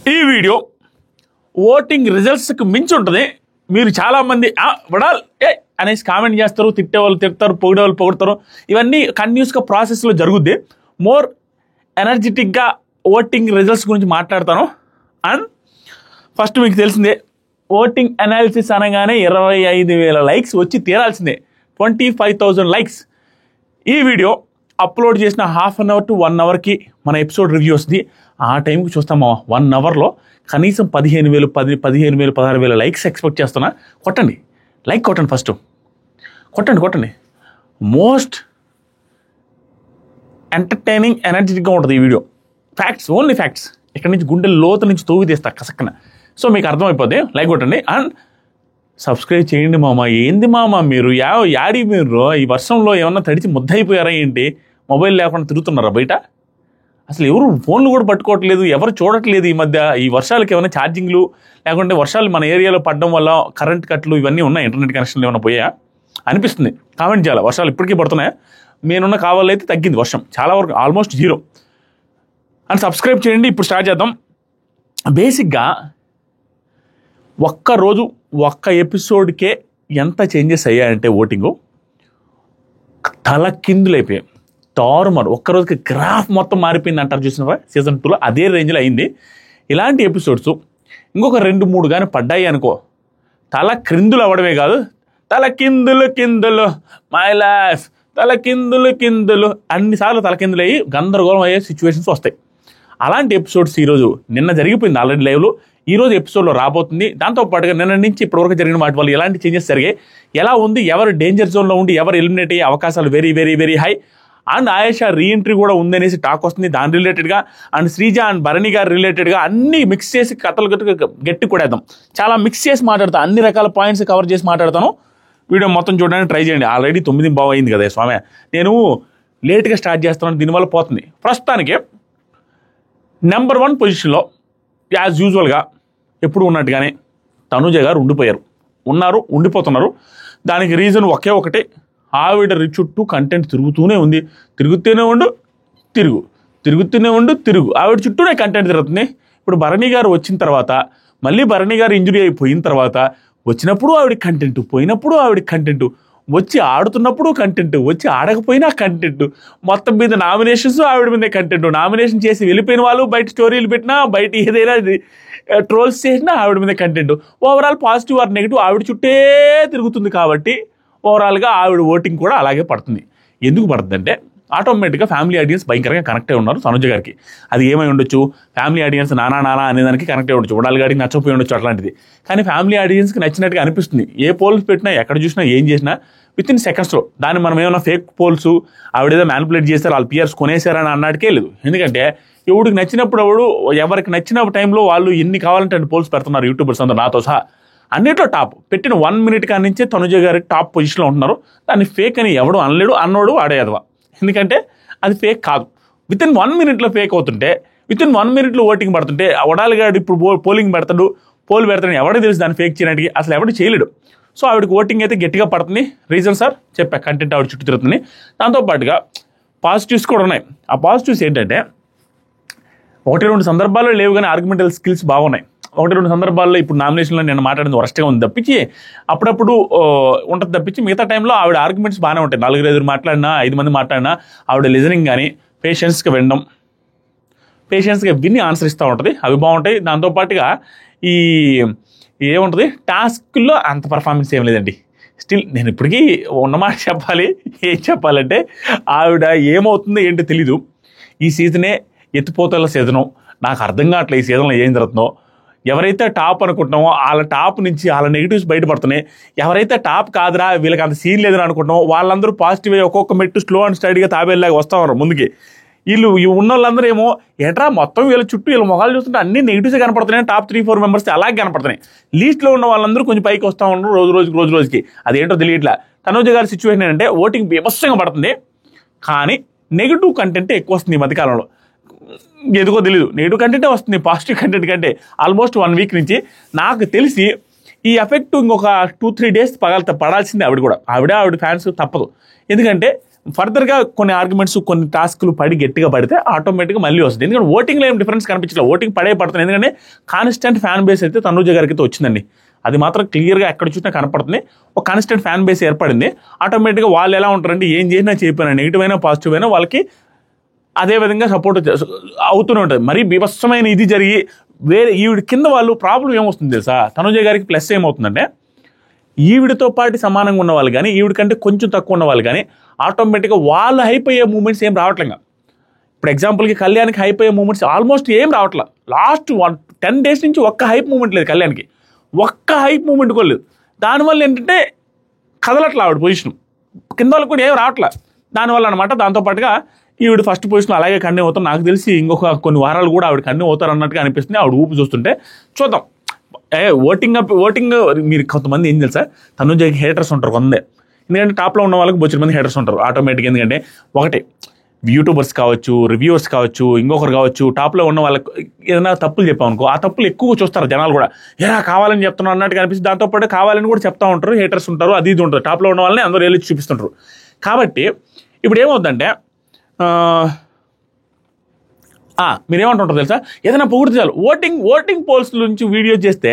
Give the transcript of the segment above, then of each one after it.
ఈ video voting రిజల్ట్స్కి మించి ఉంటుంది. మీరు చాలామంది వడాల్ అనేసి కామెంట్ చేస్తారు, తిట్టేవాళ్ళు తిడతారు, పొగిడేవాళ్ళు పొగుడతారు. ఇవన్నీ కంటిన్యూస్గా ప్రాసెస్లో జరుగుద్ది. మోర్ ఎనర్జెటిక్గా ఓటింగ్ రిజల్ట్స్ గురించి మాట్లాడతాను. అండ్ ఫస్ట్ మీకు తెలిసిందే, ఓటింగ్ అనాలిసిస్ అనగానే 25,000 లైక్స్ వచ్చి తీరాల్సిందే. 25,000 లైక్స్. ఈ వీడియో అప్లోడ్ చేసిన హాఫ్ అన్ అవర్ టు 1 అవర్కి మన ఎపిసోడ్ రివ్యూ వస్తుంది. ఆ టైంకి చూస్తాము 1 అవర్లో కనీసం 15,000, 16,000, 16,000 లైక్స్ ఎక్స్పెక్ట్ చేస్తున్నా. కొట్టండి, లైక్ కొట్టండి, ఫస్ట్ కొట్టండి. మోస్ట్ ఎంటర్టైనింగ్ ఎనర్జెటిక్గా ఉంటుంది ఈ వీడియో. Facts, only facts. ఇక్కడ నుంచి గుండె లోతు నుంచి తోవి తీస్తా కసక్కన. సో మీకు అర్థమైపోద్ది. లైక్ కొట్టండి అండ్ సబ్స్క్రైబ్ చేయండి. మామ ఏంది మామ మీరు యాడి మీరు ఈ వర్షంలో ఏమన్నా తడిచి ముద్దయిపోయారా ఏంటి? మొబైల్ లేకుండా తిరుగుతున్నారా బయట? అసలు ఎవరు ఫోన్లు కూడా పట్టుకోవట్లేదు, ఎవరు చూడట్లేదు ఈ మధ్య. ఈ వర్షాలకి ఏమైనా ఛార్జింగ్లు లేకుంటే వర్షాలు మన ఏరియాలో పడడం వల్ల కరెంట్ కట్లు ఇవన్నీ ఉన్నాయి, ఇంటర్నెట్ కనెక్షన్లు ఏమైనా పోయా అనిపిస్తుంది. కామెంట్ చేయాలి. వర్షాలు ఇప్పటికీ పడుతున్నాయి. నేనున్న కావాలైతే తగ్గింది వర్షం చాలా వరకు, ఆల్మోస్ట్ 0. అండ్ సబ్స్క్రైబ్ చేయండి. ఇప్పుడు స్టార్ట్ చేద్దాం. బేసిక్గా ఒక్కరోజు ఒక్క ఎపిసోడ్కే ఎంత చేంజెస్ అయ్యాయంటే ఓటింగు తలకిందులైపోయాయి. తారుమారు. ఒక్కరోజుకి గ్రాఫ్ మొత్తం మారిపోయింది అంటారు చూసినవా సీజన్ 2లో, అదే రేంజ్లో అయింది. ఇలాంటి ఎపిసోడ్స్ ఇంకొక 2-3 కానీ పడ్డాయి అనుకో, తల క్రిందులు అవ్వడమే కాదు, తల కిందులు మై లైఫ్, తల కిందులు అన్నిసార్లు తలకిందులు అయ్యి గందరగోళం అయ్యే సిచ్యువేషన్స్ వస్తాయి. అలాంటి ఎపిసోడ్స్ ఈరోజు నిన్న జరిగిపోయింది ఆల్రెడీ లైవ్లో, ఈరోజు ఎపిసోడ్లో రాబోతుంది. దాంతోపాటుగా నిన్న నుంచి ఇప్పటివరకు జరిగిన వాటి వల్ల ఎలాంటి చేంజెస్ జరిగాయి, ఎలా ఉంది, ఎవరు డేంజర్ జోన్లో ఉండి ఎవరు ఎలిమినేట్ అయ్యే అవకాశాలు very very very high. And Ayesha reentry కూడా ఉందనేసి టాక్ వస్తుంది దాని రిలేటెడ్గా. అండ్ శ్రీజ అండ్ భరణి గారు రిలేటెడ్గా అన్నీ మిక్స్ చేసి కథలు గట్టి కొడేద్దాం. చాలా మిక్స్ చేసి మాట్లాడతాను, అన్ని రకాల పాయింట్స్ కవర్ చేసి మాట్లాడతాను. వీడియో మొత్తం చూడడానికి ట్రై చేయండి. ఆల్రెడీ 9 అయింది కదా స్వామి, నేను లేట్గా స్టార్ట్ చేస్తున్నాను, దీనివల్ల పోతుంది. ప్రస్తుతానికి నెంబర్ 1 పొజిషన్లో యాజ్ యూజువల్గా ఎప్పుడు ఉన్నట్టుగానే తనుజ గారు ఉండిపోతున్నారు. దానికి రీజన్ ఒకే ఒకటి, ఆవిడ చుట్టూ కంటెంట్ తిరుగుతూనే ఉంది. తిరుగుతూనే ఉండు. ఆవిడ చుట్టూనే కంటెంట్ తిరుగుతుంది. ఇప్పుడు భరణి గారు వచ్చిన తర్వాత, మళ్ళీ భరణి గారు ఇంజురీ అయిపోయిన తర్వాత, వచ్చినప్పుడు ఆవిడ కంటెంట్, పోయినప్పుడు ఆవిడ కంటెంట్, వచ్చి ఆడుతున్నప్పుడు కంటెంట్, వచ్చి ఆడకపోయినా కంటెంట్, మొత్తం మీద నామినేషన్స్ ఆవిడ మీదే కంటెంట్. నామినేషన్ చేసి వెళ్ళిపోయిన వాళ్ళు బయట స్టోరీలు పెట్టినా, బయట ఏదైనా ట్రోల్స్ చేసినా ఆవిడ మీద content. Overall positive or negative ఆవిడ చుట్టే తిరుగుతుంది. కాబట్టి ఓవరాల్గా ఆవిడ ఓటింగ్ కూడా అలాగే పడుతుంది. ఎందుకు పడుతుంది అంటే ఆటోమేటిక్గా ఫ్యామిలీ ఆడియన్స్ భయంకరంగా కనెక్ట్ అయి ఉన్నారు తనుజ గారికి. అది ఏమై ఉండొచ్చు, ఫ్యామిలీ ఆడియన్స్ నానా అనేదానికి కనెక్ట్ అయి ఉండొచ్చు, ఉడాలి గారికి నచ్చపోయి ఉండొచ్చు, అట్లాంటిది. కానీ ఫ్యామిలీ ఆడియన్స్కి నచ్చినట్టుగా అనిపిస్తుంది. ఏ పోల్స్ పెట్టినా, ఎక్కడ చూసినా, ఏం చేసినా విత్ ఇన్ సెకండ్స్లో. దాన్ని మనం ఏమైనా ఫేక్ పోల్స్ ఆవిడేదో మ్యానిపులేట్ చేస్తారు, వాళ్ళు పియర్స్ కొనేసారని అన్నట్టుకే లేదు. ఎందుకంటే ఎవడికి నచ్చినప్పుడు ఎవరికి నచ్చిన టైంలో వాళ్ళు ఎన్ని కావాలంటే అన్ని పోల్స్ పెడుతున్నారు యూట్యూబర్స్ అందరూ, నాతో సహా. అన్నిట్లో టాప్ పెట్టిన 1 మినిట్ కాడి నుంచే తనుజ గారి టాప్ పొజిషన్లో ఉంటున్నారు. దాన్ని ఫేక్ అని ఎవడు అనలేడు, అన్నోడు ఆడేదవా. ఎందుకంటే అది ఫేక్ కాదు. విత్ ఇన్ 1 మినిట్లో ఫేక్ అవుతుంటే, విత్ ఇన్ 1 మినిట్లో ఓటింగ్ పడుతుంటే, వడాలి గారు ఇప్పుడు పోలింగ్ పెడతాడు ఎవరికి తెలుసు దాన్ని ఫేక్ చేయడానికి? అసలు ఎవడు చేయలేడు. సో ఆవిడకి ఓటింగ్ అయితే గట్టిగా పడుతుంది. రీజన్ సార్ చెప్పా, కంటెంట్ ఆవిడ చుట్టూ తిరుగుతుంది. దాంతోపాటుగా పాజిటివ్స్ కూడా ఉన్నాయి. ఆ పాజిటివ్స్ ఏంటంటే 1-2 సందర్భాల్లో లేవు కానీ ఆర్గ్యుమెంటల్ స్కిల్స్ బాగున్నాయి. 1-2 సందర్భాల్లో ఇప్పుడు నామినేషన్లో నేను మాట్లాడింది వరస్ట్గా ఉంది తప్పించి, అప్పుడప్పుడు ఉంటుంది తప్పించి, మిగతా టైంలో ఆవిడ ఆర్గ్యుమెంట్స్ బాగానే ఉంటాయి. 4-5 మాట్లాడినా, 5 మంది మాట్లాడినా ఆవిడ లిజనింగ్ కానీ పేషెన్స్గా విని ఆన్సర్ ఇస్తూ ఉంటుంది. అవి బాగుంటాయి. దాంతోపాటుగా ఈ ఏముంటుంది, టాస్క్లో అంత పర్ఫార్మెన్స్ ఏం లేదండి. స్టిల్ నేను ఇప్పటికీ ఉన్నమాట ఏం చెప్పాలంటే ఆవిడ ఏమవుతుందో ఏంటో తెలీదు. ఈ సీజనే ఎత్తిపోతల సీజను. నాకు అర్థం కావట్లేదు ఈ సీజన్లో ఏం జరుగుతుందో. ఎవరైతే టాప్ అనుకుంటున్నామో వాళ్ళ టాప్ నుంచి వాళ్ళ నెగిటివ్స్ బయటపడుతున్నాయి. ఎవరైతే టాప్ కాదురా వీళ్ళకి అంత సీన్ లేదని అనుకుంటున్నామో వాళ్ళందరూ పాజిటివ్ అయ్యి ఒక్కొక్క మెట్టు స్లో అండ్ స్టడీగా తాబేలాగా వస్తూ ఉన్నారు ముందుకి. వీళ్ళు ఉన్న వాళ్ళందరూ ఏమో ఏట్రా మొత్తం వీళ్ళ చుట్టూ వీళ్ళ మొహాలు చూస్తుంటే అన్ని నెగిటివ్స్ కనపడుతున్నాయి. టాప్ 3-4 మెంబర్స్ అలాగే కనపడుతున్నాయి. లీస్ట్లో ఉన్న వాళ్ళందరూ కొంచెం పైకి వస్తూ ఉన్నారు రోజు రోజుకి. అదేంటో తెలియట్లా. తనుజ గారి సిచ్యువేషన్ ఏంటంటే ఓటింగ్ బీభత్సంగా పడుతుంది, కానీ నెగిటివ్ కంటెంట్ ఎక్కువ వస్తుంది ఈ మధ్యకాలంలో. ఎందుకో తెలీదు, నెగిటివ్ కంటెంటే వస్తుంది పాజిటివ్ కంటెంట్ కంటే. ఆల్మోస్ట్ 1 వీక్ నుంచి నాకు తెలిసి ఈ ఎఫెక్ట్ ఇంకొక 2-3 డేస్ పడాల్సిందే ఆవిడ కూడా. ఆవిడ ఫ్యాన్స్ తప్పదు. ఎందుకంటే ఫర్దర్గా కొన్ని ఆర్గ్యుమెంట్స్ కొన్ని టాస్క్లు పడి గట్టిగా పడితే ఆటోమేటిక్గా మళ్ళీ వస్తుంది. ఎందుకంటే ఓటింగ్లో ఏం డిఫరెన్స్ కనిపించలేదు, ఓటింగ్ పడుతుంది. ఎందుకంటే కాన్స్టెంట్ ఫ్యాన్ బేస్ అయితే తనూజ గారికి అయితే వచ్చిందండి, అది మాత్రం క్లియర్గా ఎక్కడ చూసినా కనపడుతుంది. ఒక కాన్స్టెంట్ ఫ్యాన్ బేస్ ఏర్పడింది. ఆటోమేటిక్గా వాళ్ళు ఎలా ఉంటారంటే ఏం చేసినా చెప్పినా నెగిటివ్ అయినా పాజిటివ్ అయినా వాళ్ళకి అదే విధంగా సపోర్ట్ అవుతూనే ఉంటుంది. మరీ బీభత్సమైన ఇది జరిగి వేరే ఈవిడ కింద వాళ్ళు ప్రాబ్లం ఏమొస్తుంది తెలుసా, తనూజ గారికి ప్లస్ ఏమవుతుందంటే ఈవిడతో పాటు సమానంగా ఉన్న వాళ్ళు కానీ ఈవిడ కంటే కొంచెం తక్కువ ఉన్న వాళ్ళు కానీ ఆటోమేటిక్గా వాళ్ళు హైప్ అయ్యే మూమెంట్స్ ఏం రావట్లేదు. ఇప్పుడు ఎగ్జాంపుల్కి కళ్యాణ్కి హైప్ అయ్యే మూమెంట్స్ ఆల్మోస్ట్ ఏం రావట్లేదు. లాస్ట్ 10 days నుంచి ఒక్క హైప్ మూమెంట్ లేదు కళ్యాణ్కి, ఒక్క హైప్ మూమెంట్ కూడా లేదు. దానివల్ల ఏంటంటే కదలట్లా ఆవిడ పొజిషన్, కింద వాళ్ళకి కూడా ఏం రావట్లేదు దానివల్ల అనమాట. దాంతోపాటుగా ఈవిడ ఫస్ట్ పొజిషన్ అలాగే కంటిన్యూ అవుతారు. నాకు తెలిసి ఇంకొక కొన్ని వారాలు కూడా ఆవిడ కంటిన్యూ అవుతారు అన్నట్టుగా అనిపిస్తుంది. ఆవిడ ఊపు చూస్తుంటే చూద్దాం. ఓటింగ్ మీరు కొంతమంది ఏం తెలుసా, తనూజకి హేటర్స్ ఉంటారు కొందే. ఎందుకంటే టాప్లో ఉన్న వాళ్ళకి బొచ్చిన మంది హేటర్స్ ఉంటారు ఆటోమేటిక్గా. ఎందుకంటే ఒకటి యూట్యూబర్స్ కావచ్చు, రివ్యూవర్స్ కావచ్చు, ఇంకొకరు కావచ్చు, టాప్లో ఉన్న వాళ్ళకి ఏదైనా తప్పులు చెప్పామనుకో ఆ తప్పులు ఎక్కువ చూస్తారు జనాలు కూడా, ఏనా కావాలని చెప్తున్నారు అన్నట్టుగా అనిపిస్తుంది. దాంతోపాటు కావాలని కూడా చెప్తా ఉంటారు, హేటర్స్ ఉంటారు, అది ఇది ఉంటుంది. టాప్లో ఉన్న వాళ్ళని అందరూ వెళ్ళి చూపిస్తుంటారు. కాబట్టి ఇప్పుడు ఏమవుతుందంటే మీరేమంటుంటారు తెలుసా, ఏదైనా పొగిడితే చాలు ఓటింగ్ పోల్స్ నుంచి వీడియో చేస్తే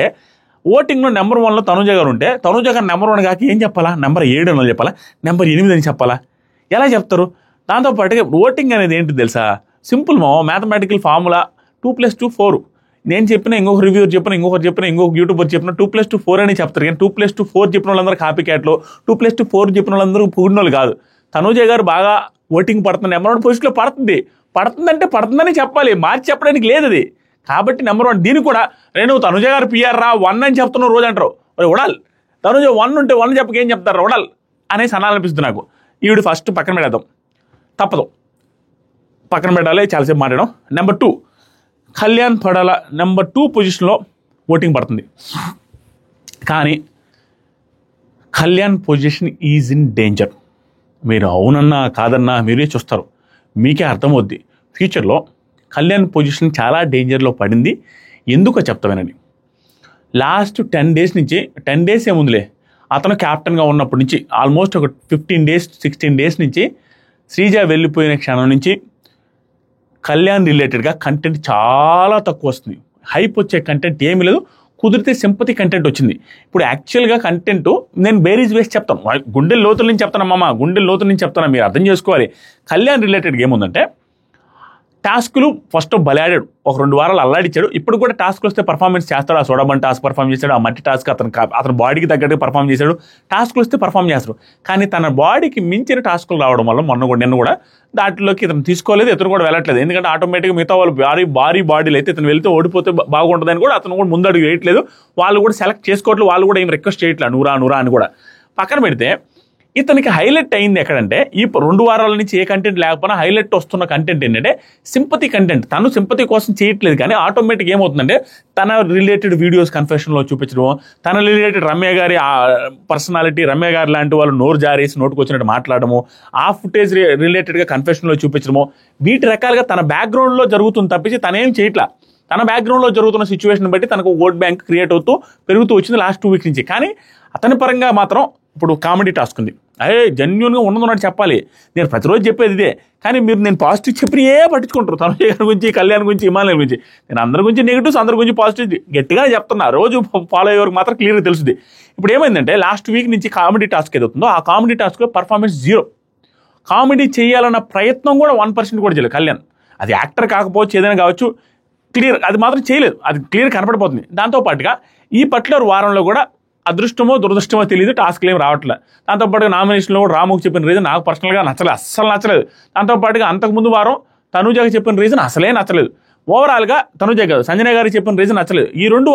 ఓటింగ్లో నెంబర్ 1లో తనూజ గారు ఉంటే తనూజ గారు నెంబర్ 1 కాక ఏం చెప్పాలా, నెంబర్ 7 అని చెప్పాలా, నెంబర్ 8 అని చెప్పాలా, ఎలా చెప్తారు? దాంతోపాటుగా ఓటింగ్ అనేది ఏంటి తెలుసా, సింపుల్ మ్యాథమెటికల్ ఫార్ములా 2+2 4. నేను చెప్పిన ఇంకొక రివ్యూర్ చెప్పిన ఇంకొక యూట్యూబర్ చెప్పిన 2+2 4 అని చెప్తారు. కానీ 2+2 4 చెప్పిన వాళ్ళందరూ కాపీ క్యాట్లు, 2+2 4 చెప్పిన వాళ్ళందరూ పొగిడిన వాళ్ళు కాదు. తనూజ గారు బాగా ఓటింగ్ పడుతుంది, నెంబర్ 1 పొజిషన్లో పడుతుందంటే పడుతుందని చెప్పాలి, మార్చి చెప్పడానికి లేదు అది. కాబట్టి నెంబర్ 1 దీనికి కూడా నువ్వు తనూజ గారు పిఆర్ రా 1 అని చెప్తున్నావు రోజు అంటారు. ఉడాల్ తనూజ 1 ఉంటే 1 చెప్పకేం చెప్తారు ఉడాల్ అనేసి అనాలనిపిస్తుంది నాకు. ఈవిడ ఫస్ట్ పక్కన పెడదాం, తప్పదు పక్కన పెట్టాలి, చాలాసేపు మాట్లాడడం. నెంబర్ 2 కళ్యాణ్ పడాల నెంబర్ 2 పొజిషన్లో ఓటింగ్ పడుతుంది. కానీ Kalyan position is in danger. మీరు అవునన్నా కాదన్నా మీరే చూస్తారు, మీకే అర్థమవుద్ది. ఫ్యూచర్లో కళ్యాణ్ పొజిషన్ చాలా డేంజర్లో పడింది. ఎందుకో చెప్తామేనండి. లాస్ట్ 10 days నుంచి 10 days ఏముందిలే, అతను క్యాప్టెన్గా ఉన్నప్పటి నుంచి ఆల్మోస్ట్ ఒక 15 days 16 days నుంచి శ్రీజ వెళ్ళిపోయిన క్షణం నుంచి కళ్యాణ్ రిలేటెడ్గా కంటెంట్ చాలా తక్కువ వస్తుంది. హైప్ వచ్చే కంటెంట్ ఏమీ లేదు, కుదిరితే సింపతి కంటెంట్ వచ్చింది. ఇప్పుడు యాక్చువల్గా కంటెంట్ నేను బేరీజ్ వేసి చెప్తాను, గుండెల లోతుల నుంచి చెప్తానమ్మా, గుండెల లోతుల నుంచి చెప్తాను, మీరు అర్థం చేసుకోవాలి. కళ్యాణ్ రిలేటెడ్గా ఏముందంటే టాస్కులు ఫస్ట్ బలాడాడు, ఒక 2 వారాలు అల్లాడిచ్చాడు. ఇప్పుడు కూడా టాస్క్లు వస్తే పర్ఫార్మెన్స్ చేస్తాడు. ఆ సోడాబన్ టాస్క్ పర్ఫామ్ చేశాడు, ఆ మట్టి టాస్క్ అతని బాడీకి తగ్గట్టుగా పర్ఫామ్ చేశాడు. టాస్క్లు వస్తే పర్ఫామ్ చేస్తాడు. కానీ తన బాడీకి మించిన టాస్కులు రావడం వల్ల నిన్న కూడా దాంట్లోకి ఇతను తీసుకోలేదు, ఇతను కూడా వెళ్ళట్లేదు. ఎందుకంటే ఆటోమేటిక్గా మిగతా వాళ్ళు భారీ బాడీలు అయితే ఇతను వెళ్తే ఓడిపోతే బాగుంటుందని కూడా అతను కూడా ముందడుగు వేయట్లేదు. వాళ్ళు కూడా సెలెక్ట్ చేసుకోవట్లేదు, వాళ్ళు కూడా ఏం రిక్వెస్ట్ చేయట్లేదు నూరా అని కూడా. పక్కన పెడితే ఇతనికి హైలైట్ అయింది ఎక్కడంటే ఈ 2 వారాల నుంచి ఏ కంటెంట్ లేకపోయినా హైలైట్ వస్తున్న కంటెంట్ ఏంటంటే సింపతి కంటెంట్. తను సింపతి కోసం చేయట్లేదు, కానీ ఆటోమేటిక్ ఏమవుతుందంటే తన రిలేటెడ్ వీడియోస్ కన్ఫెషన్లో చూపించడం, తన రిలేటెడ్ రమ్య గారి పర్సనాలిటీ, రమ్య గారి లాంటి వాళ్ళు నోరు జారేసి నోటుకు వచ్చినట్టు మాట్లాడము, ఆ ఫుటేజ్ రిలేటెడ్గా కన్ఫెషన్లో చూపించడము, వీటి రకాలుగా తన బ్యాక్గ్రౌండ్లో జరుగుతుంది తప్పించి తనేం చేయట్లా. తన బ్యాక్గ్రౌండ్లో జరుగుతున్న సిచ్యువేషన్ బట్టి తనకు ఓట్ బ్యాంక్ క్రియేట్ పెరుగుతూ వచ్చింది లాస్ట్ 2 weeks నుంచి. కానీ అతని పరంగా మాత్రం ఇప్పుడు కామెడీ టాస్క్ ఉంది, జెన్యున్గా ఉన్నది చెప్పాలి. నేను ప్రతిరోజు చెప్పేది ఇదే, కానీ మీరు నేను పాజిటివ్ చెప్పినే పట్టించుకుంటారు. తనుజ గారి గురించి, కళ్యాణ్ గురించి, హిమాలయ గురించి. నేను అందరి గురించి నెగిటివ్స్, అందరి గురించి పాజిటివ్ గట్టిగా చెప్తున్నా. రోజు ఫాలో అయ్యేవారికి మాత్రం క్లియర్గా తెలుస్తుంది. ఇప్పుడు ఏమైందంటే లాస్ట్ వీక్ నుంచి కామెడీ టాస్క్ ఏదవుతుందో ఆ కామెడీ టాస్క్లో పర్ఫార్మెన్స్ 0. కామెడీ చేయాలన్న ప్రయత్నం కూడా 1% కూడా చేయలేదు కళ్యాణ్. అది యాక్టర్ కాకపోవచ్చు, ఏదైనా కావచ్చు, క్లియర్ అది మాత్రం చేయలేదు, అది క్లియర్ కనపడిపోతుంది. దాంతోపాటుగా ఈ పర్టికులర్ వారంలో కూడా అదృష్టమో దురదృష్టమో తెలియదు, టాస్క్లు ఏమి రావట్లేదు. దాంతోపాటుగా నామినేషన్లో కూడా రాముకు చెప్పిన రీజన్ నాకు పర్సనల్గా అస్సలు నచ్చలేదు. దాంతోపాటుగా అంతకుముందు వారం తనూజకి చెప్పిన రీజన్ అసలే నచ్చలేదు. ఓవరాల్గా తనూజ కాదు, సంజన గారికి చెప్పిన రీజన్ నచ్చలేదు. ఈ 2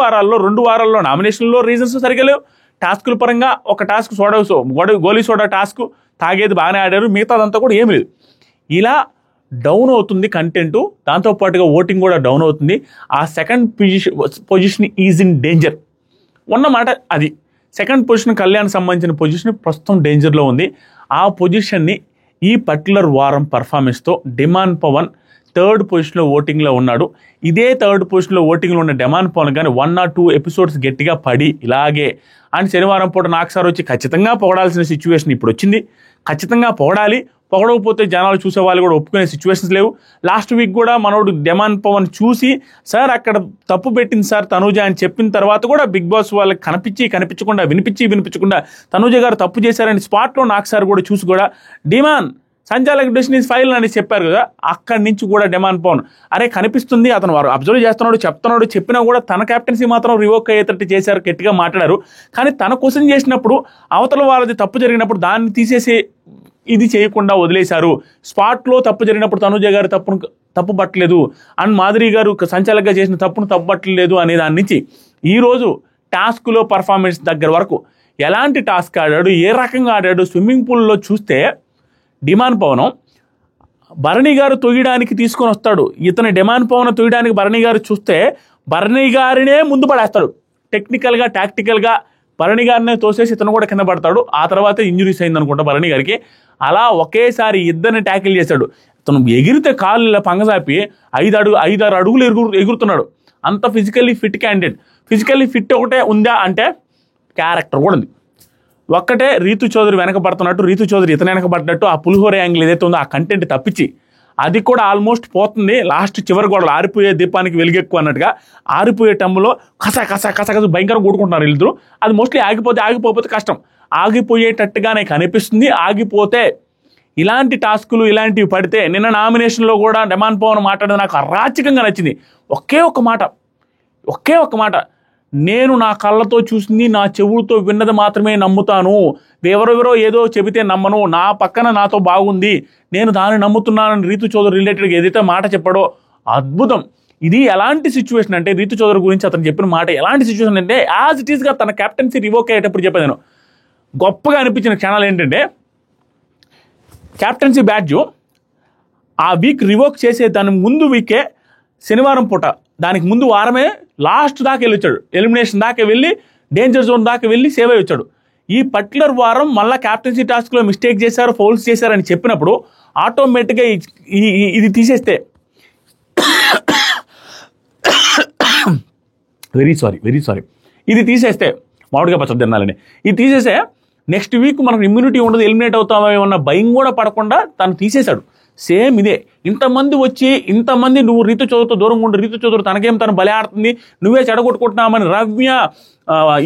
వారాల్లో నామినేషన్లో రీజన్స్ సరిగా లేవు. టాస్కుల పరంగా ఒక టాస్క్ గోలీ సోడా టాస్క్ తాగేది బాగానే ఆడారు, మిగతాదంతా కూడా ఏమి లేదు. ఇలా డౌన్ అవుతుంది కంటెంట్. దాంతోపాటుగా ఓటింగ్ కూడా డౌన్ అవుతుంది. ఆ second position is in danger ఉన్నమాట. అది సెకండ్ పొజిషన్ కళ్యాణ్ సంబంధించిన పొజిషన్ ప్రస్తుతం డేంజర్లో ఉంది. ఆ పొజిషన్ని ఈ పర్టికులర్ వారం పర్ఫార్మెన్స్తో డిమాండ్ పవన్ 3rd పొజిషన్లో ఓటింగ్లో ఉన్నాడు. ఇదే 3rd పొజిషన్లో ఓటింగ్లో ఉన్న డిమాండ్ పవన్ కానీ 1 or 2 ఎపిసోడ్స్ గట్టిగా పడి ఇలాగే అండ్ శనివారం పూట నాకు సార్ వచ్చి ఖచ్చితంగా పొగడాల్సిన సిచ్యువేషన్ ఇప్పుడు వచ్చింది. ఖచ్చితంగా పొగడాలి. పొగడకపోతే జనాలు చూసే వాళ్ళు కూడా ఒప్పుకునే సిచ్యువేషన్స్ లేవు. లాస్ట్ వీక్ కూడా మనోడు డెమాన్ పవన్ చూసి సార్ అక్కడ తప్పు పెట్టింది సార్ తనూజ అని చెప్పిన తర్వాత కూడా బిగ్ బాస్ వాళ్ళకి కనిపించకుండా వినిపించకుండా తనూజ గారు తప్పు చేశారని స్పాట్లో నాకు సార్ కూడా చూసి కూడా డిమాన్ సంచాలక డెస్టినీ ఫైల్ అని చెప్పారు కదా, అక్కడి నుంచి కూడా డెమాన్ పవన్ అరే కనిపిస్తుంది అతను వారు అబ్జర్వ్ చేస్తున్నాడు చెప్తున్నాడు చెప్పినా కూడా తన క్యాప్టెన్సీ మాత్రం రివోక్ అయ్యేటట్టు చేశారు, గట్టిగా మాట్లాడారు. కానీ తన క్వశ్చన్ చేసినప్పుడు అవతల వాళ్ళది తప్పు జరిగినప్పుడు దాన్ని తీసేసి ఇది చేయకుండా వదిలేశారు. స్పాట్లో తప్పు జరిగినప్పుడు తనూజ గారు తప్పు పట్టలేదు అండ్ మాధురి గారు సంచాలకగా చేసిన తప్పును తప్పు పట్టలేదు అనే దాని నుంచి ఈరోజు టాస్క్లో పర్ఫార్మెన్స్ దగ్గర వరకు ఎలాంటి టాస్క్ ఆడాడు, ఏ రకంగా ఆడాడు, స్విమ్మింగ్ పూల్లో చూస్తే డిమాన్ పవన్ భరణి గారు తొయ్యడానికి తీసుకొని వస్తాడు. ఇతని డిమాన్ పవన్ తొయ్యడానికి భరణి గారు చూస్తే భరణి గారినే ముందు పడేస్తాడు. టెక్నికల్గా టాక్టికల్గా భరణి గారినే తోసేసి ఇతను కూడా కింద పడతాడు. ఆ తర్వాత ఇంజురీస్ అయింది అనుకుంటా భరణి గారికి. అలా ఒకేసారి ఇద్దరిని ట్యాకిల్ చేశాడు. ఇతను ఎగిరితే కాళ్ళు పంగజాపి 5-6 అడుగులు ఎగురుతున్నాడు. అంత physically fit candidate. Physically fit ఒకటే ఉందా అంటే క్యారెక్టర్ కూడా ఉంది. ఒక్కటే రీతు చౌదరి వెనకబడుతున్నట్టు, రీతు చౌదరి ఇతను వెనకబడ్డట్టు ఆ పులిహోర యాంగిల్ ఏదైతే ఉందో ఆ కంటెంట్ తప్పించి అది కూడా ఆల్మోస్ట్ పోతుంది. లాస్ట్ చివరి గోడలు ఆరిపోయే దీపానికి వెలుగెక్కువ అన్నట్టుగా ఆరిపోయే టైంలో కస భయంకరంగా కూడుకుంటున్నారు వీళ్ళిద్దరు. అది మోస్ట్లీ ఆగిపోతే కష్టం. ఆగిపోయేటట్టుగానే కనిపిస్తుంది. ఆగిపోతే ఇలాంటి టాస్కులు ఇలాంటివి పడితే నిన్న నామినేషన్లో కూడా డెమాన్ పవన్ మాట్లాడేది నాకు అరాచకంగా నచ్చింది. ఒకే ఒక్క మాట నేను నా కళ్ళతో చూసింది నా చెవులతో విన్నది మాత్రమే నమ్ముతాను, ఎవరెవరో ఏదో చెబితే నమ్మను, నా పక్కన నాతో బాగుంది నేను దాన్ని నమ్ముతున్నానని రీతు చౌదరి రిలేటెడ్గా ఏదైతే మాట చెప్పాడో అద్భుతం. ఇది ఎలాంటి సిచ్యువేషన్ అంటే రీతు చౌదరి గురించి అతను చెప్పిన మాట ఎలాంటి సిచ్యువేషన్ అంటే యాజ్ ఇట్ ఈస్గా తన కెప్టెన్సీ రివోక్ అయ్యేటప్పుడు చెప్పాను నేను. గొప్పగా అనిపించిన క్షణాలు ఏంటంటే కెప్టెన్సీ బ్యాడ్జ్ ఆ వీక్ రివోక్ చేసే దాని ముందు వీకే శనివారం పూట దానికి ముందు వారమే లాస్ట్ దాకా వెళ్ళి వచ్చాడు. ఎలిమినేషన్ దాకా వెళ్ళి డేంజర్ జోన్ దాకా వెళ్ళి సేవ్ అయ్యి వచ్చాడు. ఈ పర్టికులర్ వారం మళ్ళీ క్యాప్టెన్సీ టాస్క్లో మిస్టేక్ చేశారు, ఫౌల్స్ చేశారని చెప్పినప్పుడు ఆటోమేటిక్గా ఇది తీసేస్తే వెరీ సారీ ఇది తీసేస్తే మామిడిగా పచ్చడి తినాలని ఇది తీసేస్తే నెక్స్ట్ వీక్ మనకు ఇమ్యూనిటీ ఉండదు, ఎలిమినేట్ అవుతామేమన్న భయం కూడా పడకుండా తను తీసేశాడు. సేమ్ ఇదే ఇంతమంది నువ్వు రీతు చౌదరితో దూరంగా ఉండి రీతు చౌదరి తనకేం తను బలి ఆడుతుంది నువ్వే చెడగొట్టుకుంటున్నామని రమ్య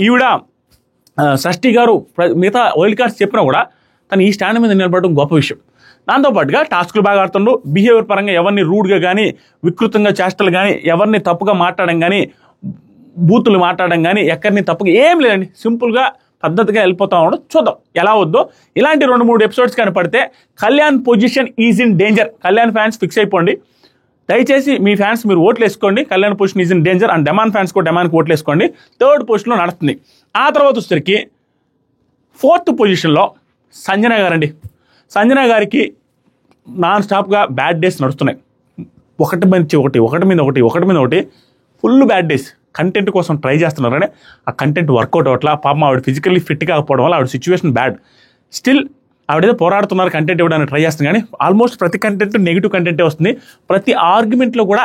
ఈవిడ షష్ఠి గారు మిగతా వైల్డ్ కార్డ్స్ చెప్పినా కూడా తను ఈ స్టాండ్ మీద నిలబడడం గొప్ప విషయం. దాంతోపాటుగా టాస్కులు బాగా ఆడుతుండు, బిహేవియర్ పరంగా ఎవరిని రూడ్గా కానీ వికృతంగా చేష్టలు కానీ ఎవరిని తప్పుగా మాట్లాడడం కానీ బూతులు మాట్లాడడం కానీ ఎక్కడిని తప్పుగా ఏం లేదండి, సింపుల్గా పద్ధతిగా వెళ్ళిపోతా ఉండదు. చూద్దాం ఎలా వద్దో. ఇలాంటి 2-3 ఎపిసోడ్స్ కానీ పడితే Kalyan position is in danger. Kalyan fans fix అయిపోండి దయచేసి. మీ ఫ్యాన్స్ మీరు ఓట్లు వేసుకోండి. Kalyan position is in danger and demon fans కూడా డెమాన్కి ఓట్లు వేసుకోండి. 3rd పొజిషన్లో నడుస్తుంది. ఆ తర్వాత వచ్చేసరికి 4th పొజిషన్లో సంజన గారండి. సంజన గారికి నాన్ స్టాప్గా బ్యాడ్ డేస్ నడుస్తున్నాయి. ఒకటి మీద ఒకటి ఫుల్ బ్యాడ్ డేస్. కంటెంట్ కోసం ట్రై చేస్తున్నారని ఆ కంటెంట్ వర్కౌట్ అవ్వట్లా. పాపం ఆవిడ ఫిజికల్లీ ఫిట్ కాకపోవడం వల్ల ఆవిడ సిచ్యువేషన్ బ్యాడ్. స్టిల్ ఆవిడేదో పోరాడుతున్నారు, కంటెంట్ ఇవ్వడానికి ట్రై చేస్తుంది. కానీ ఆల్మోస్ట్ ప్రతి కంటెంట్ నెగిటివ్ కంటెంటే వస్తుంది. ప్రతి ఆర్గ్యుమెంట్లో కూడా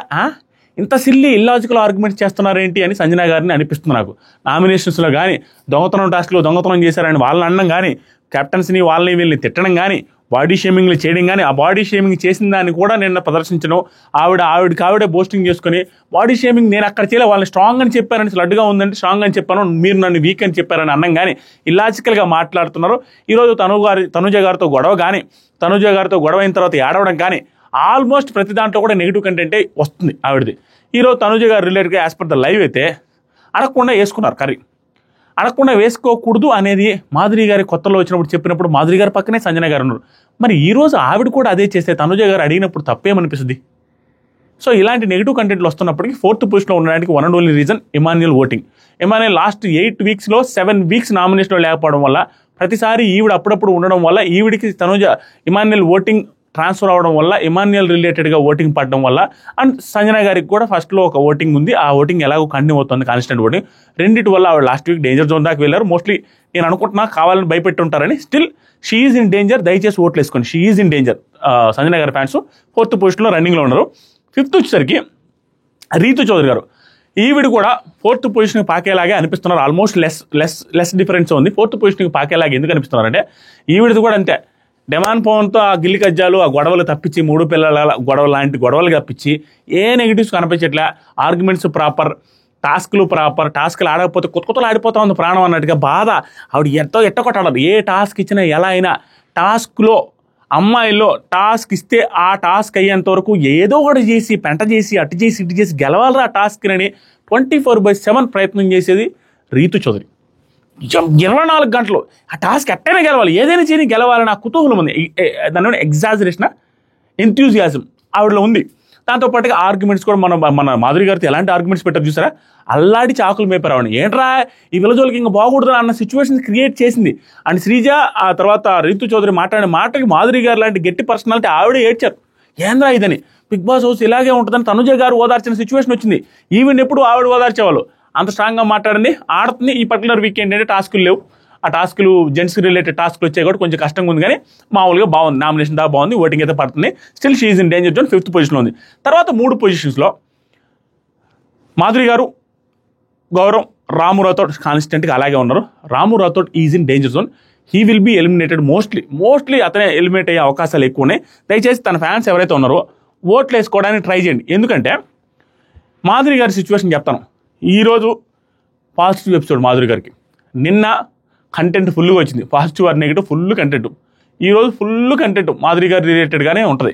ఇంత సిల్లీ ఇల్లాజికల్ ఆర్గ్యుమెంట్స్ చేస్తున్నారేంటి అని సంజన గారిని అనిపిస్తుంది నాకు. నామినేషన్స్లో కానీ దొంగతనం టాస్క్లో దొంగతనం చేశారని వాళ్ళని అనడం కానీ కెప్టెన్స్ని వాళ్ళని వీళ్ళని తిట్టడం కానీ బాడీ షేమింగ్లు చేయడం కానీ ఆ బాడీ షేమింగ్ చేసిన దాన్ని కూడా నిన్న ప్రదర్శించడం ఆవిడకి బోస్టింగ్ చేసుకొని బాడీ షేమింగ్ నేను అక్కడ చేయలే వాళ్ళని స్ట్రాంగ్ అని చెప్పారని లడ్డుగా ఉందంటే స్ట్రాంగ్ అని చెప్పాను మీరు నన్ను వీక్ అని చెప్పారని అన్నం కానీ ఇల్లాజికల్గా మాట్లాడుతున్నారు. ఈరోజు తనుజ గారితో గొడవ అయిన తర్వాత ఏడవడం కానీ ఆల్మోస్ట్ ప్రతి దాంట్లో కూడా నెగిటివ్ కంటెంటే వస్తుంది ఆవిడది. ఈరోజు తనుజ గారు రిలేటెడ్గా యాజ్ పర్ ద లైవ్ అయితే అడగకుండా వేసుకున్నారు కర్రీ. అడగకుండా వేసుకోకూడదు అనేది మాధురి గారి కొత్తలో వచ్చినప్పుడు చెప్పినప్పుడు మాధురి గారి పక్కనే సంజన గారు ఉన్నారు. మరి ఈరోజు ఆవిడ కూడా అదే చేస్తే తనుజ గారు అడిగినప్పుడు తప్పేమనిపిస్తుంది? సో ఇలాంటి నెగిటివ్ కంటెంట్లు వస్తున్నప్పటికీ 4th పొజిషన్లో ఉండడానికి one and only reason Emmanuel voting. Emmanuel last 8 వీక్స్లో 7 weeks నామినేషన్లో లేకపోవడం వల్ల ప్రతిసారి ఈవిడ అప్పుడప్పుడు ఉండడం వల్ల ఈవిడికి ఇమాన్యుయల్ ఓటింగ్ ట్రాన్స్ఫర్ అవడం వల్ల ఇమాన్యుయల్ రిలేటెడ్గా ఓటింగ్ పడడం వల్ల అండ్ సంజన గారికి కూడా ఫస్ట్లో ఒక ఓటింగ్ ఉంది. ఆ ఓటింగ్ ఎలాగో కంటిన్యూ అవుతుంది కాన్స్టెంట్ ఓటింగ్. రెండింటి వల్ల ఆవిడ లాస్ట్ వీక్ డేంజర్ జోన్ దాకా వెళ్ళారు. మోస్ట్లీ నేను అనుకుంటున్నా కావాలని భయపెట్టి ఉంటారని. Still she is in danger. దయచేసి ఓట్లు వేసుకోండి. She is in danger. Sanjana గారి ఫ్యాన్స్ 4th పొజిషన్లో రన్నింగ్లో ఉన్నారు. 5th వచ్చేసరికి రీతు చౌదరి గారు. ఈవిడ కూడా 4th పొజిషన్కి పాకేలాగే అనిపిస్తున్నారు. ఆల్మోస్ట్ లెస్ డిఫరెన్స్ ఉంది. 4th పొజిషన్కి పాకేలాగా ఎందుకు అనిపిస్తున్నారంటే ఈవిడది కూడా అంతే. డెమాన్ పవన్తో ఆ గిల్లి కజ్జాలు ఆ గొడవలు తప్పించి 3 పిల్లల గొడవ లాంటి గొడవలు తప్పించి ఏ నెగిటివ్స్ కనిపించట్లే. ఆర్గ్యుమెంట్స్ ప్రాపర్, టాస్క్లు ప్రాపర్, టాస్క్లు ఆడకపోతే కొత్తలు ఆడిపోతా ఉంది ప్రాణం అన్నట్టుగా బాధ. ఆవిడ ఎట్టకొట్టాడదు. ఏ టాస్క్ ఇచ్చినా ఎలా అయినా టాస్క్లో అమ్మాయిల్లో టాస్క్ ఇస్తే ఆ టాస్క్ అయ్యేంత వరకు ఏదో ఒకటి చేసి పెంట చేసి అటు చేసి ఇటు చేసి గెలవాలరా ఆ టాస్క్ని 24/7 ప్రయత్నం చేసేది రీతు చౌదరి. 24 గంటలు ఆ టాస్క్ ఎట్టైనా గెలవాలి, ఏదైనా చేయని గెలవాలని ఆ కుతూహలం ఉంది. దాని ఎగ్జాజరేషన్, ఎంథ్యూజియాజం ఆవిడలో ఉంది. దాంతోపాటుగా ఆర్గ్యుమెంట్స్ కూడా మన మాధురి గారితో ఎలాంటి ఆర్గ్యుమెంట్స్ పెట్టారు చూసారా, అల్లాడి చాకులు మేపారావని ఏంట్రా ఈ విలజోలకి ఇంకా బాగూడదు అన్న సిచ్యువేషన్ క్రియేట్ చేసింది. అండ్ శ్రీజ ఆ తర్వాత రీతు చౌదరి మాట్లాడిన మాటకి మాధురి గారు లాంటి గట్టి పర్సనాలిటీ ఆవిడే ఏడ్చారు. ఏంద్రా ఇదని, బిగ్ బాస్ హౌస్ ఇలాగే ఉంటుందని తనుజ గారు ఓదార్చిన సిచ్యువేషన్ వచ్చింది. ఈవెన్ ఎప్పుడు ఆవిడ ఓదార్చేవాళ్ళు, అంత స్ట్రాంగ్గా మాట్లాడింది. ఆడుతుంది. ఈ పర్టికులర్ వీకెండ్ అంటే టాస్కులు లేవు. ఆ టాస్కులు జెంట్స్ రిలేటెడ్ టాస్క్లు వచ్చాయి కూడా కొంచెం కష్టంగా ఉంది, కానీ మామూలుగా బాగుంది. నామినేషన్ దాకా బాగుంది, ఓటింగ్ అయితే పడుతుంది. Still she is in danger zone, 5th పొజిషన్లో ఉంది. తర్వాత 3 పొజిషన్స్లో మాధురి గారు, గౌరవ్, రాము రాథోడ్ కాన్స్టెంట్గా అలాగే ఉన్నారు. Ramu Rathod is in danger zone. He will be eliminated. Mostly అతనే ఎలిమినేట్ అయ్యే అవకాశాలు ఎక్కువ ఉన్నాయి. దయచేసి తన ఫ్యాన్స్ ఎవరైతే ఉన్నారో ఓట్లు వేసుకోవడానికి ట్రై చేయండి. ఎందుకంటే మాధురి గారి సిచ్యువేషన్ చెప్తాను. ఈరోజు పాజిటివ్ ఎపిసోడ్ మాధురి గారికి. నిన్న కంటెంట్ ఫుల్గా వచ్చింది, positive or negative full content. ఈరోజు ఫుల్ కంటెంట్ మాధురి గారి రిలేటెడ్గానే ఉంటుంది.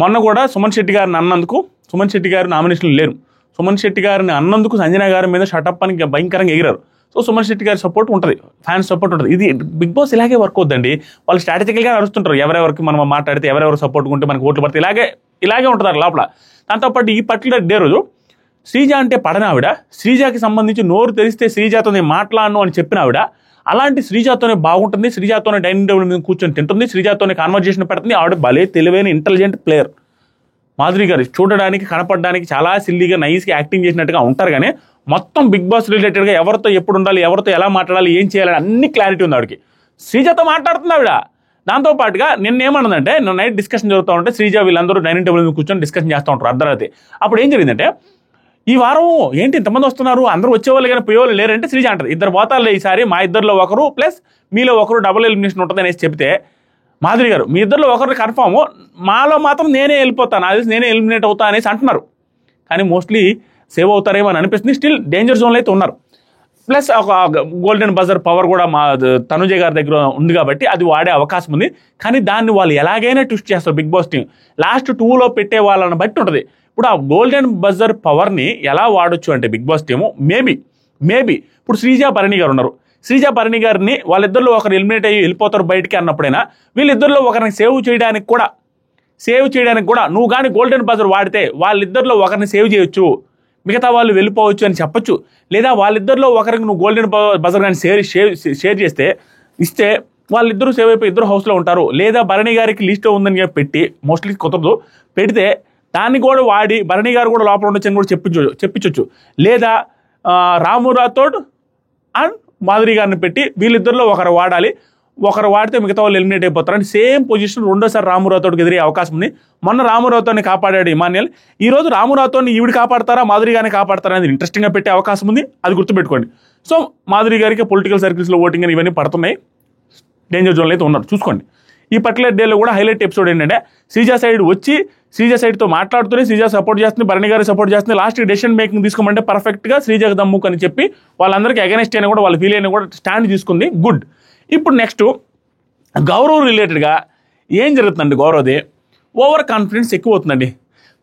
మొన్న కూడా సుమన్ శెట్టి గారిని అన్నందుకు, సుమన్ శెట్టి గారు నామినేషన్లు లేరు, సుమన్ శెట్టి గారిని అన్నందుకు సంజన గారి మీద షటప్ అని భయంకరంగా ఎగిరారు. సో సుమన్ శెట్టి గారి సపోర్ట్ ఉంటుంది, ఫ్యాన్స్ సపోర్ట్ ఉంటుంది. ఇది బిగ్ బాస్ ఇలాగే వర్క్ అవుతుందండి. వాళ్ళు స్ట్రాటజికల్గా నడుస్తుంటారు. ఎవరెవరికి మనం మాట్లాడితే ఎవరెవరు సపోర్ట్ ఉంటే మనకు ఓట్లు పడితే ఇలాగే ఉంటుంది లోపల. దాంతోపాటు ఈ పర్టికులర్ డే రోజు శ్రీజ అంటే పడని ఆవిడ, శ్రీజకి సంబంధించి నోరు తెరిస్తే శ్రీజతో నేను మాట్లాడను అని చెప్పిన ఆవిడ, అలాంటి శ్రీజతోనే బాగుంటుంది, శ్రీజతోనే డైనింగ్ టేబుల్ మీద కూర్చొని తింటుంది, శ్రీజతోనే కాన్వర్జేషన్ పెడుతుంది. ఆవిడ భలే తెలివైన ఇంటెలిజెంట్ ప్లేయర్. మాధురి గారు చూడడానికి కనపడడానికి చాలా సిల్లీగా నైస్గా యాక్టింగ్ చేసినట్టుగా ఉంటారు, కానీ మొత్తం బిగ్ బాస్ రిలేటెడ్గా ఎవరితో ఎప్పుడు ఉండాలి, ఎవరితో ఎలా మాట్లాడాలి, ఏం చేయాలని అన్ని క్లారిటీ ఉంది ఆవిడకి. శ్రీజతో మాట్లాడుతుంది ఆవిడ. దాంతోపాటుగా నిన్నేమన్నదంటే, నైట్ డిస్కషన్ జరుగుతూ ఉంటే శ్రీజ వీళ్ళందరూ డైనింగ్ టేబుల్ మీద కూర్చొని డిస్కషన్ చేస్తూ ఉంటారు అర్ధరాత్రి. అప్పుడు ఏం జరిగిందంటే, ఈ వారం ఏంటి ఇంతమంది వస్తున్నారు, అందరూ వచ్చేవాళ్ళు కానీ పోయేవాళ్ళు లేరంటే శ్రీజ అంటది, 2 పోతారులే ఈసారి, మా ఇద్దరిలో ఒకరు ప్లస్ మీలో ఒకరు డబుల్ ఎలిమినేషన్ ఉంటుంది అనేసి చెప్తే, మాధురి గారు మీ ఇద్దరిలో ఒకరు కన్ఫామ్, మాలో మాత్రం నేనే వెళ్ళిపోతాను, అది నేనే ఎలిమినేట్ అవుతా అనేసి అంటున్నారు. కానీ మోస్ట్లీ సేవ్ అవుతారేమో అని అనిపిస్తుంది. స్టిల్ డేంజర్ జోన్లో అయితే ఉన్నారు. ప్లస్ ఒక గోల్డెన్ బజర్ పవర్ కూడా మా తనుజ గారి దగ్గర ఉంది కాబట్టి అది వాడే అవకాశం ఉంది. కానీ దాన్ని వాళ్ళు ఎలాగైనా ట్విస్ట్ చేస్తారు బిగ్ బాస్ టీం. లాస్ట్ 2లో పెట్టే వాళ్ళని బట్టి ఉంటుంది. ఇప్పుడు ఆ గోల్డెన్ బజర్ పవర్ని ఎలా వాడొచ్చు అంటే బిగ్ బాస్ టీము మేబీ ఇప్పుడు శ్రీజ భరణి గారు ఉన్నారు. శ్రీజ భరణి గారిని వాళ్ళిద్దరిలో ఒకరు ఎలిమినేట్ అయ్యి వెళ్ళిపోతారు బయటికి అన్నప్పుడైనా, వీళ్ళిద్దరిలో ఒకరిని సేవ్ చేయడానికి కూడా నువ్వు కానీ గోల్డెన్ బజర్ వాడితే వాళ్ళిద్దరిలో ఒకరిని సేవ్ చేయొచ్చు, మిగతా వాళ్ళు వెళ్ళిపోవచ్చు అని చెప్పొచ్చు. లేదా వాళ్ళిద్దరిలో ఒకరికి నువ్వు గోల్డెన్ బజర్ కానీ షేర్ ఇస్తే వాళ్ళిద్దరూ సేవ్ అయిపోయి ఇద్దరు హౌస్లో ఉంటారు. లేదా భరణి గారికి లిస్ట్లో ఉందని పెట్టి, మోస్ట్లీ కుదరదు, పెడితే దాన్ని కూడా వాడి భరణి గారు కూడా లోపల ఉండొచ్చని కూడా చెప్పించవచ్చు. లేదా రాము రాథోడ్ అండ్ మాధురి గారిని పెట్టి వీళ్ళిద్దరిలో ఒకరు వాడాలి, ఒకరు వాడితే మిగతా వాళ్ళు ఎలిమినేట్ అయిపోతారు. అంటే సేమ్ పొజిషన్ రెండోసారి రాము రాథోడ్కి ఎదిరే అవకాశం ఉంది. మొన్న రాము రాథోడ్ని కాపాడాడు ఇమాన్యుయల్. ఈరోజు రాము రాథోడ్ని ఈవిడ కాపాడతారా మాధురి గారిని కాపాడతారా అనేది ఇంట్రెస్టింగ్గా పెట్టే అవకాశం ఉంది. అది గుర్తుపెట్టుకోండి. సో మాధురి గారికి పొలిటికల్ సర్కిల్స్లో ఓటింగ్ అని ఇవన్నీ పడుతున్నాయి. డేంజర్ జోన్లో అయితే ఉన్నారు, చూసుకోండి. ఈ పర్టికులర్ డేలో కూడా హైలైట్ ఎపిసోడ్ ఏంటంటే, శ్రీజ సైడ్తో మాట్లాడుతూనే శ్రీజ సపోర్ట్ చేస్తుంది, భరణి గారు సపోర్ట్ చేస్తుంది. లాస్ట్కి డెసిషన్ మేకింగ్ తీసుకోమంటే పర్ఫెక్ట్గా శ్రీజకు దమ్ముకు అని చెప్పి వాళ్ళందరికీ అగెనెస్ట్ అయినా కూడా వాళ్ళు ఫీల్ అయినా కూడా స్టాండ్ తీసుకుంది. గుడ్. ఇప్పుడు నెక్స్ట్ గౌరవ్ రిలేటెడ్గా ఏం జరుగుతుందండి, గౌరవ్ది ఓవర్ కాన్ఫిడెన్స్ ఎక్కువ అవుతుందండి.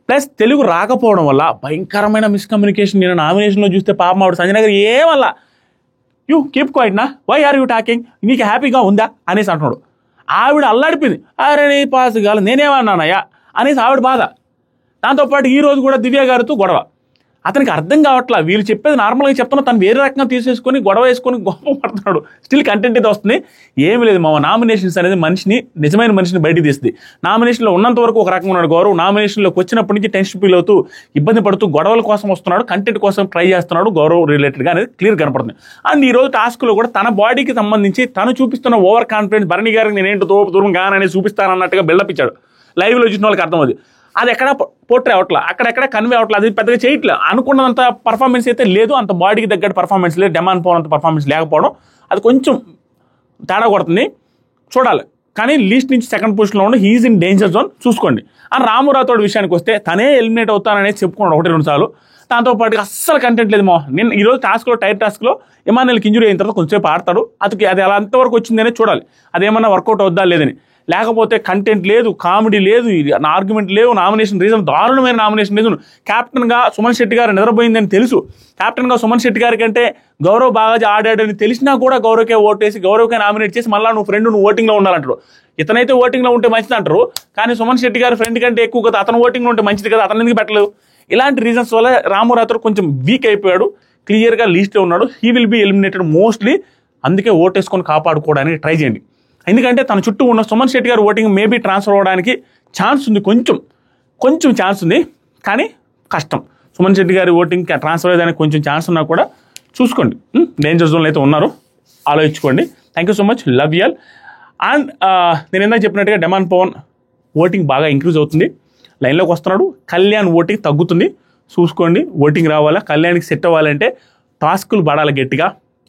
ప్లస్ తెలుగు రాకపోవడం వల్ల భయంకరమైన మిస్కమ్యూనికేషన్. నేను నామినేషన్లో చూస్తే పాపం ఆవిడ సంజన గారు ఏమల్లా యూ కీప్ క్వైట్ నా, వై ఆర్ యూ టాకింగ్, నీకు హ్యాపీగా ఉందా అనేసి అంటున్నాడు. ఆవిడ అల్లాడిపోయింది. అరే నీ పాస్ కాదు నేనేమన్నానయ్యా అనేసి ఆవిడ బాధ. దాంతోపాటు ఈరోజు కూడా దివ్య గారితో గొడవ. అతనికి అర్థం కావట్లా, వీళ్ళు చెప్పేది నార్మల్గా చెప్తున్నా, తను వేరే రకంగా తీసేసుకొని గొడవ వేసుకొని గొప్ప పడుతున్నాడు. స్టిల్ కంటెంట్ అయితే వస్తుంది. ఏమి లేదు మా నామినేషన్స్ అనేది నిజమైన మనిషిని బయటికి తీస్తుంది. నామినేషన్లో ఉన్నంత వరకు ఒక రకంగా ఉన్నాడు గౌరవ్. నామినేషన్లోకి వచ్చినప్పటి నుంచి టెన్షన్ ఫీల్ అవుతూ ఇబ్బంది పడుతూ గొడవల కోసం వస్తున్నాడు, కంటెంట్ కోసం ట్రై చేస్తున్నాడు గౌరవ్ రిలేటెడ్గా అనేది క్లియర్ కనపడుతుంది. అండ్ ఈ రోజు టాస్క్లో కూడా తన బాడీకి సంబంధించి తను చూపిస్తున్న ఓవర్ కాన్ఫిడెన్స్, భరణి గారికి నేనేంటో దూరం గానని చూపిస్తానన్నట్టుగా బిల్డప్ ఇచ్చాడు. లైవ్లో చూసిన వాళ్ళకి అర్థమవుతుంది. అది ఎక్కడ పోట్రే అవట్లా, అక్కడెక్కడ కన్వే అవట్లా, అది పెద్దగా చేయట్లే. అనుకున్నంత పర్ఫార్మెన్స్ అయితే లేదు, అంత బాడీకి తగ్గట్టు పర్ఫార్మెన్స్ లేదు, డెమాన్ పోనంత పర్ఫార్మెన్స్ లేకపోవడం అది కొంచెం తేడా కొడుతుంది. చూడాలి కానీ లీస్ట్ నుంచి సెకండ్ పొజిషన్లో ఉండి హీఈస్ ఇన్ డేంజర్ జోన్, చూసుకోండి. అండ్ రాము రాథోడ్ విషయానికి వస్తే తనే ఎలిమినేట్ అవుతాననేది చెప్పుకున్నాడు 1-2 సార్లు. దాంతోపాటు అస్సలు కంటెంట్ లేదు నేను ఈరోజు టాస్క్లో టైర్ టాస్క్లో ఇమానుయల్కి ఇంజురీ అయిన తర్వాత కొంచెంసేపు ఆడతాడు, అది అలా అంతవరకు వచ్చిందనే చూడాలి, అదేమన్నా వర్కౌట్ అవుద్దా లేదని. లేకపోతే కంటెంట్ లేదు, కామెడీ లేదు, ఆర్గ్యుమెంట్ లేవు, నామినేషన్ రీజన్ దారుణమైన నామినేషన్ రీజన్. కెప్టెన్గా సుమన్ శెట్టి గారు నిద్రపోయిందని తెలుసు, కెప్టెన్గా సుమన్ శెట్టి గారి కంటే గౌరవ్ బాగా ఆడాడని తెలిసినా కూడా గౌరవ్కే ఓటేసి గౌరవ్కే నామినేట్ చేసి మళ్ళీ నువ్వు ఓటింగ్లో ఉండాలంటారు. ఇతనైతే ఓటింగ్లో ఉంటే మంచిది అంటారు, కానీ సుమన్ శెట్టి గారి ఫ్రెండ్ కంటే ఎక్కువ కదా అతను ఓటింగ్లో ఉంటే మంచిది కదా, అతను ఎందుకు పెట్టలేదు? ఇలాంటి రీజన్స్ వల్ల రాము రాథోడ్ కొంచెం వీక్ అయిపోయాడు, క్లియర్గా లీస్ట్లో ఉన్నాడు. He will be eliminated mostly. అందుకే ఓటేసుకొని కాపాడుకోవడానికి ట్రై చేయండి. ఎందుకంటే తన చుట్టూ ఉన్న సుమన్ శెట్టి గారు ఓటింగ్ మేబీ ట్రాన్స్ఫర్ అవ్వడానికి ఛాన్స్ ఉంది, కొంచెం ఛాన్స్ ఉంది, కానీ కష్టం. సుమన్ శెట్టి గారి ఓటింగ్ ట్రాన్స్ఫర్ అయ్యేదానికి కొంచెం ఛాన్స్ ఉన్నా కూడా చూసుకోండి. డేంజర్ జోన్లో అయితే ఉన్నారు, ఆలోచించుకోండి. Thank you so much, love you all. And నేను ఇందాక చెప్పినట్టుగా డెమాన్ పవన్ ఓటింగ్ బాగా ఇంక్రీజ్ అవుతుంది, లైన్లోకి వస్తున్నాడు. కళ్యాణ్ ఓటింగ్ తగ్గుతుంది, చూసుకోండి. ఓటింగ్ రావాలా, కళ్యాణ్కి సెట్ అవ్వాలంటే టాస్కులు పడాలి గట్టిగా,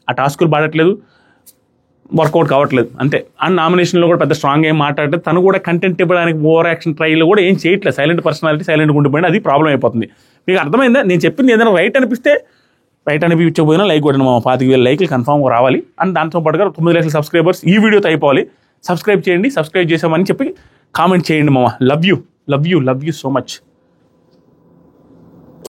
ఆ టాస్కులు పడట్లేదు, వర్కౌట్ కావట్లేదు అంతే. అండ్ నామినేషన్లో కూడా పెద్ద స్ట్రాంగ్ ఏం మాట్లాడలేదు, తను కూడా కంటెంట్ ఇవ్వడానికి ఓవర్ యాక్షన్ ట్రైలో కూడా ఏం చేయట్లేదు, సైలెంట్ పర్సనాలిటీ, సైలెంట్గా ఉండిపోయింది, అది ప్రాబ్లం అయిపోతుంది. మీకు అర్థమైందా? నేను చెప్పింది ఏదైనా రైట్ అనిపిస్తే రైట్ అనిపించకపోయినా లైక్ కొట్టండి, మా 25,000 లైక్లు కన్ఫామ్గా రావాలి. అండ్ దాంతో పాటుగా 9 లక్షల సబ్స్క్రైబర్స్ ఈ వీడియోతో అయిపోవాలి. సబ్స్క్రైబ్ చేయండి, సబ్స్క్రైబ్ చేసామని చెప్పి కామెంట్ చేయండి మామ. Love you so much.